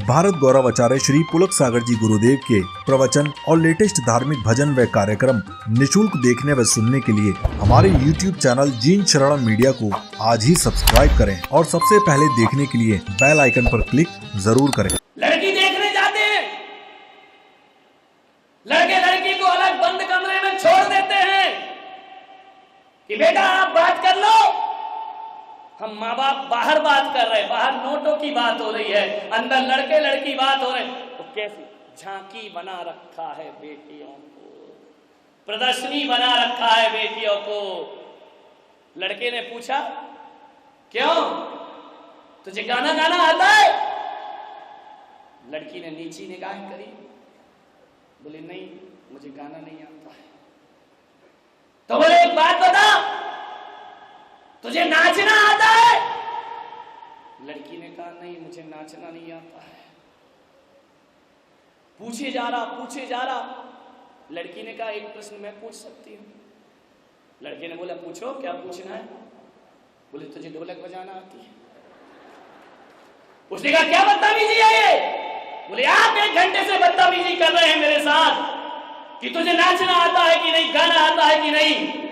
भारत गौरव आचार्य श्री पुलक सागर जी गुरुदेव के प्रवचन और लेटेस्ट धार्मिक भजन व कार्यक्रम निशुल्क देखने व सुनने के लिए हमारे YouTube चैनल जीन शरण मीडिया को आज ही सब्सक्राइब करें और सबसे पहले देखने के लिए बेल आइकन पर क्लिक जरूर करें। लड़की देखने जाते हैं, लड़के लड़की को अलग बंद कमरे में छोड़ देते हैं कि बेटा आप बात कर लो, हम माँ बाप बाहर बात कर रहे हैं, बाहर नोटों की बात हो रही है, अंदर लड़के लड़की बात हो रहे हैं। तो कैसी झांकी बना रखा है बेटियों को, प्रदर्शनी बना रखा है बेटियों को। लड़के ने पूछा क्यों, तुझे गाना गाना आता है? लड़की ने नीची निगाह करी, बोले नहीं मुझे गाना नहीं आता है। तो बोले एक बात बता, तुझे नाचना आता है? लड़की ने कहा नहीं मुझे नाचना नहीं आता है। पूछे जा रहा। लड़की ने कहा एक प्रश्न मैं पूछ सकती हूं? लड़के ने बोला पूछो, क्या पूछना है? बोले तुझे ढोलक बजाना आती है? उसने कहा क्या बदतमीजी है ये? बोले आप 1 घंटे से बदतमीजी कर रहे हैं मेरे साथ कि तुझे नाचना आता है कि नहीं, गाना आता है कि नहीं।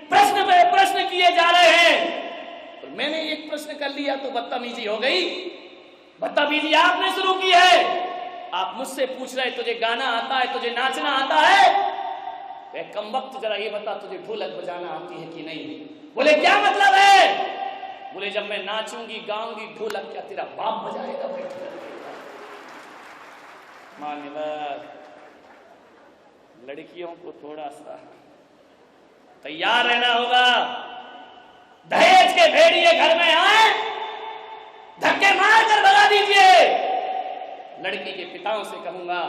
प्रश्न पे प्रश्न किए जा रहे हैं और मैंने एक प्रश्न कर लिया तो बदतमीजी हो गई। बदतमीजी आपने शुरू की है। आप मुझसे पूछ रहे तुझे गाना आता है, तुझे नाचना आता है? कम वक्त जरा ये बता तुझे ढोलक बजाना आती है कि नहीं? बोले क्या मतलब है? बोले जब मैं नाचूंगी गाऊंगी ढोलक क्या तेरा बाप बजाएगा? मान्यवर लड़कियों को थोड़ा सा तैयार रहना होगा। दहेज के भेड़िए घर में आए, धक्के मार कर भगा दीजिए। लड़की के पिताओं से कहूंगा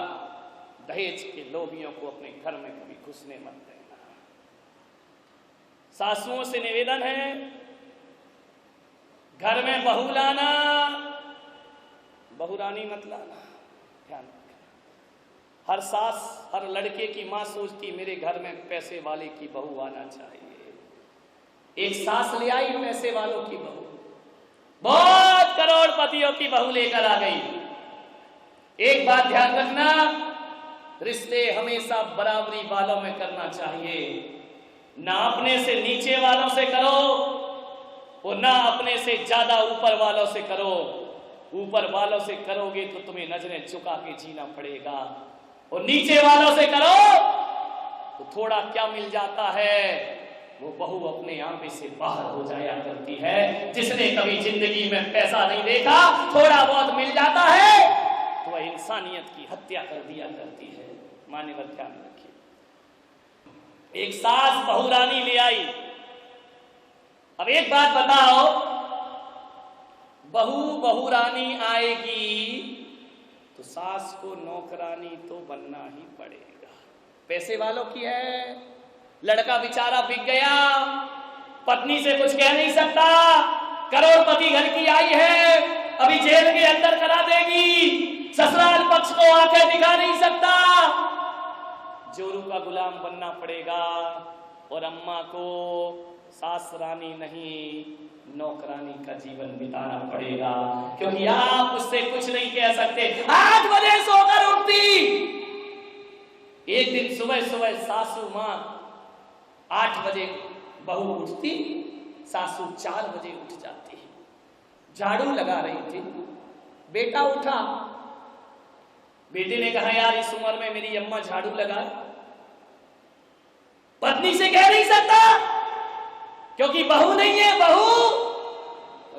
दहेज के लोभियों को अपने घर में कभी घुसने मत देना। सासुओं से निवेदन है घर में बहू लाना, बहुरानी मत लाना। ध्यान रखना, हर सास हर लड़के की मां सोचती मेरे घर में पैसे वाले की बहू आना चाहिए। एक सास ले आई पैसे वालों की बहू, बहुत करोड़पतियों की बहू लेकर आ गई। एक बात ध्यान रखना, रिश्ते हमेशा बराबरी वालों में करना चाहिए। ना अपने से नीचे वालों से करो और ना अपने से ज्यादा ऊपर वालों से करो। ऊपर वालों से करोगे तो तुम्हें नजरें झुका के जीना पड़ेगा और नीचे वालों से करो तो थोड़ा क्या मिल जाता है, वो बहू अपने आंखें से बाहर हो जाया करती है। जिसने कभी जिंदगी में पैसा नहीं देखा, थोड़ा बहुत मिल जाता है तो वह इंसानियत की हत्या कर दिया करती है। मान्यवर ध्यान रखिए। एक सास बहुरानी ले आई। अब एक बात बताओ, बहुरानी आएगी तो सास को नौकरानी तो बनना ही पड़ेगा। पैसे वालों की है, लड़का बेचारा बिक गया, पत्नी से कुछ कह नहीं सकता, करोड़पति घर की आई है, अभी जेल के अंदर करा देगी, ससुराल पक्ष को आंखें दिखा नहीं सकता, जोरू का गुलाम बनना पड़ेगा और अम्मा को सास रानी नहीं नौकरानी का जीवन बिताना पड़ेगा। क्योंकि आप उससे कुछ नहीं कह सकते। 8 बजे सोकर उठती। एक दिन सुबह सासू मां 8 बजे बहू उठती, सासू 4 बजे उठ जाती। झाड़ू लगा रही थी, बेटा उठा। बेटे ने कहा यार इस उम्र में मेरी अम्मा झाड़ू लगाए। पत्नी से कह नहीं सकता क्योंकि बहू नहीं है, बहू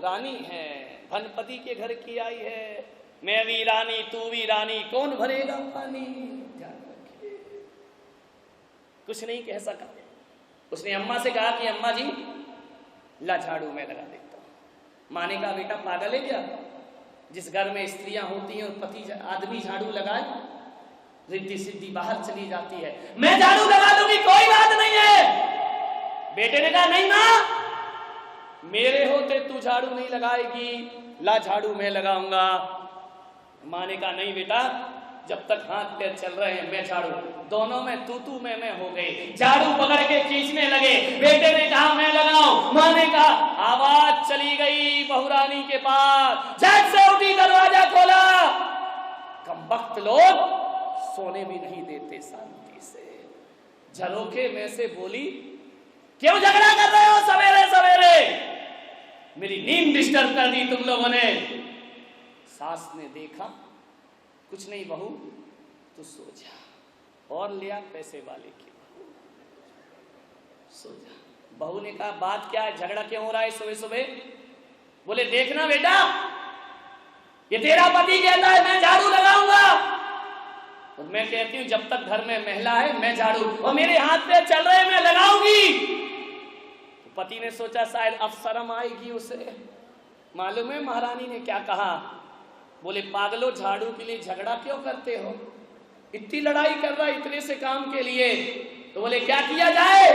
रानी है, धनपति के घर की आई है। मैं भी रानी तू भी रानी, कौन भरेगा पानी? ध्यान रखिए, कुछ नहीं कह सका। उसने अम्मा से कहा कि अम्मा जी ला झाड़ू मैं लगा देता हूं। माँ ने कहा बेटा पागल है क्या? जिस घर में स्त्रियां होती हैं और पति आदमी झाड़ू लगाए, रिद्धि सिद्धि बाहर चली जाती है। मैं झाड़ू लगा दूंगी, कोई बात नहीं है। बेटे ने कहा नहीं मां, मेरे होते तू झाड़ू नहीं लगाएगी, ला झाड़ू मैं लगाऊंगा। मां ने कहा नहीं बेटा, जब तक हाथ पैर चल रहे हैं मैं झाड़ू। दोनों में तू मैं हो गई। झाड़ू पकड़ के खींचने लगे। बेटे ने कहा मैं लगाऊं, मां ने कहा, आवाज चली गई बहुरानी के पास। झट से उठी, दरवाजा खोला। वक्त लोग सोने भी नहीं देते शांति से। झरोखे में से बोली, क्यों झगड़ा कर रहे हो सवेरे सवेरे, मेरी नींद डिस्टर्ब कर दी तुम लोगों ने। सास ने देखा, कुछ नहीं बहू तू सो जा, और लिया पैसे वाले की बहू, सो जा। बहू ने कहा बात क्या है, झगड़ा क्यों हो रहा है सुबह सुबह? बोले देखना बेटा, ये तेरा पति कहता है मैं झाड़ू लगाऊंगा, और मैं कहती हूं जब तक घर में महिला है मैं झाड़ू, और मेरे हाथ पे चल रहे मैं लगाऊंगी। तो पति ने सोचा शायद अब शर्म आएगी उसे। मालूम है महारानी ने क्या कहा? बोले पागलो, झाड़ू के लिए झगड़ा क्यों करते हो, इतनी लड़ाई कर रहा इतने से काम के लिए। तो बोले क्या किया जाए?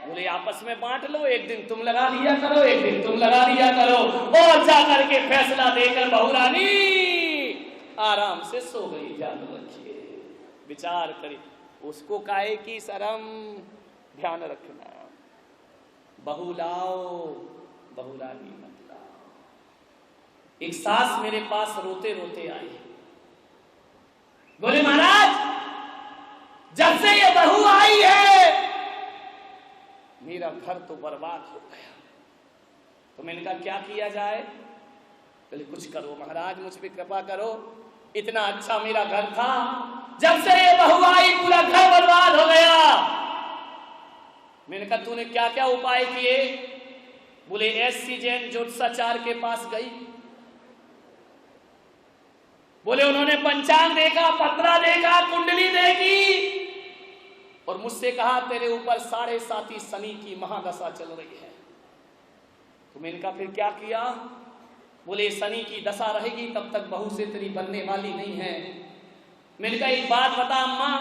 बोले आपस में बांट लो, एक दिन तुम लगा लिया करो, एक दिन तुम लगा लिया करो। और जा करके फैसला देकर बहू रानी आराम से सो गई। याद रखिए, विचार करिए, उसको काहे की शर्म, ध्यान रखना। बहू लाओ, बहू रानी मत लाओ। एक सास मेरे पास रोते रोते आई, बोले महाराज जब से ये बहू आई है मेरा घर तो बर्बाद हो गया। तो मैंने कहा क्या किया जाए? बोले कुछ करो महाराज, मुझ पे कृपा करो, इतना अच्छा मेरा घर था, जब से ये बहू आई पूरा घर बर्बाद हो गया। मैंने कहा तूने क्या क्या उपाय किए? बोले एससी जैन ज्योतिषाचार्य के पास गई, बोले उन्होंने पंचांग देखा, पत्रा देखा, कुंडली देखी, और मुझसे कहा तेरे ऊपर 7.5 शनि की महादशा चल रही है। तो मैंने कहा फिर क्या किया? बोले शनि की दशा रहेगी तब तक बहू से तेरी बनने वाली नहीं है। मैंने कहा एक बात बता अम्मा,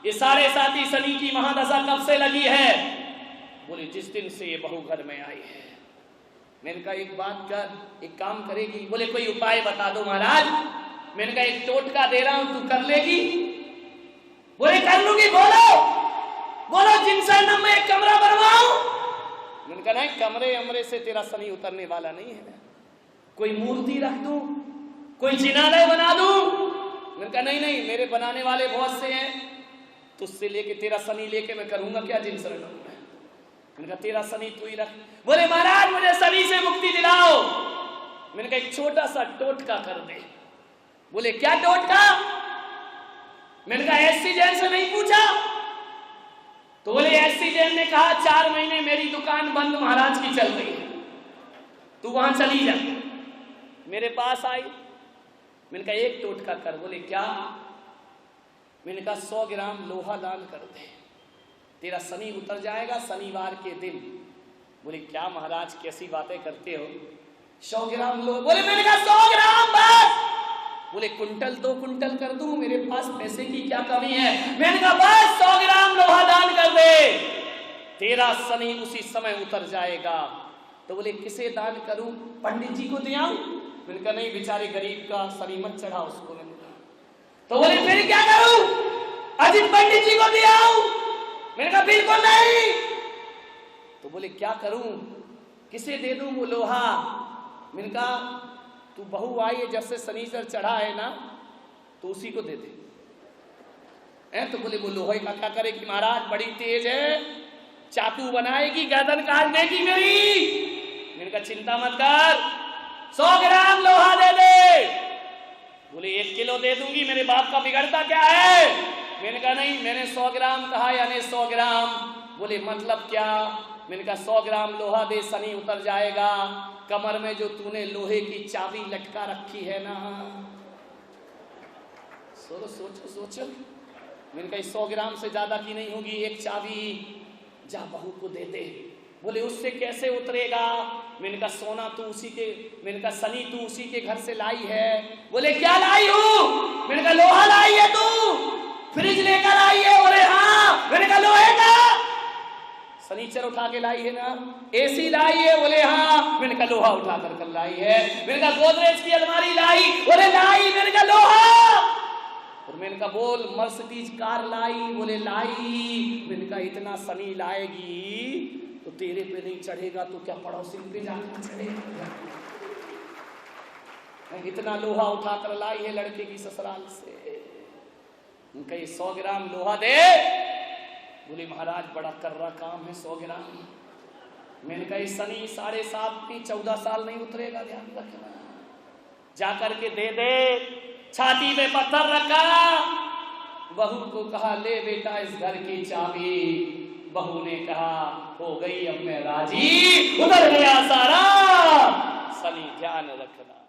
ये 7.5 शनि की महादशा कब से लगी है? बोले जिस दिन से ये बहू घर में आई है। मैंने कहा एक बात कर, एक काम करेगी? बोले कोई उपाय बता दो महाराज। मैंने कहा एक टोटका दे रहा हूं, तू कर लेगी? बोले कर लूंगी। बोलो बोलो जिनसानम में एक कमरा बनवाऊं? मैंने कहा नहीं, कमरे अमरे से तेरा शनि उतरने वाला नहीं है। कोई मूर्ति रख दूं, कोई जिनालय बना दूं? मैंने कहा नहीं नहीं, मेरे बनाने वाले बहुत से हैं, तुझसे लेके तेरा शनि लेके मैं करूंगा क्या जिन शरणम में? मैंने कहा तेरा शनि तू ही रख। बोले महाराज मुझे शनि से मुक्ति दिलाओ। मैंने कहा एक छोटा सा टोटका कर दे। बोले क्या टोटका? मैंने कहा एससी जैन से नहीं पूछा? तो बोले एससी जैन ने कहा 4 महीने मेरी दुकान बंद महाराज की चल रही है, तू वहां चली जा। मेरे पास आई, मैंने कहा एक टोटका कर। बोले क्या? मैंने कहा 100 ग्राम लोहा दान कर दे, तेरा शनि उतर जाएगा शनिवार के दिन। बोले क्या महाराज कैसी बातें करते हो, 100 ग्राम लोहा? बोले मैंने कहा 100 ग्राम बस। बोले कुंटल 2 कुंटल कर दूं, मेरे पास पैसे की क्या कमी है? मैंने कहा बस 100 ग्राम लोहा दान कर दे, तेरा शनि उसी समय उतर जाएगा। तो बोले किसे दान करूं? पंडित जी को दे आऊं? मैंने कहा नहीं, बेचारे गरीब का शनि मत चढ़ा उसको। मैंने कहा तो बोले फिर क्या करूं? अजित पंडित जी को दे आऊं? मैंने कहा बिल्कुल नहीं। तो बोले क्या करूं, किसे दे दूं वो लोहा? मैंने कहा तू बहू आई है, जब से शनिचर चढ़ा है ना, तो उसी को दे दे। तो बोले वो लोहे का क्या करे कि महाराज बड़ी तेज है, चाकू बनाएगी, गर्दन काट देगी मेरी। मैंने कहा चिंता मत कर, 100 ग्राम लोहा दे दे। बोले 1 किलो दे दूंगी, मेरे बाप का बिगड़ता क्या है? मैंने कहा नहीं, मैंने 100 ग्राम कहा, यानी 100 ग्राम। बोले मतलब क्या? मैंने कहा 100 ग्राम लोहा दे, शनि उतर जाएगा। कमर में जो तूने लोहे की चाबी लटका रखी है ना, सोचो सोचो सोचो। मैंने कहा 100 ग्राम से ज्यादा की नहीं होगी, एक चाबी जा बहू को दे दे। बोले उससे कैसे उतरेगा? मैंने कहा सोना तू उसी के, मैंने कहा शनि तू उसी के घर से लाई है। बोले क्या लाई हूं? मैंने कहा लोहा लाई है तू, फ्रिज लेकर आई है? बोले हाँ। मैंने कहा लोहे का? शनिचर उठा के लाई है ना? एसी लाई है? बोले हाँ। मैंने कहा लोहा उठा कर लाई है। मैंने कहा गोदरेज की अलमारी लाई? बोले लाई। मैंने कहा लोहा। और मैंने कहा बोल मर्सिडीज कार लाई? बोले लाई। मैंने कहा इतना शनि लाएगी तो तेरे पे नहीं चढ़ेगा तो क्या पड़ोसी पे जाकर चढ़ेगा? इतना लोहा उठाकर लाई है लड़के की ससुराल से। उनका ये 100 ग्राम लोहा दे। बोले महाराज बड़ा कर्रा काम है 100 ग्राम। मैंने कहा शनि 7.5 की 14 साल नहीं उतरेगा, ध्यान रखना। जाकर के दे दे। छाती में पत्थर रखा। बहू को कहा ले बेटा इस घर की चाबी। बहू ने कहा हो गई अब मैं राजी, उतर गया सारा। शनि ध्यान रखना।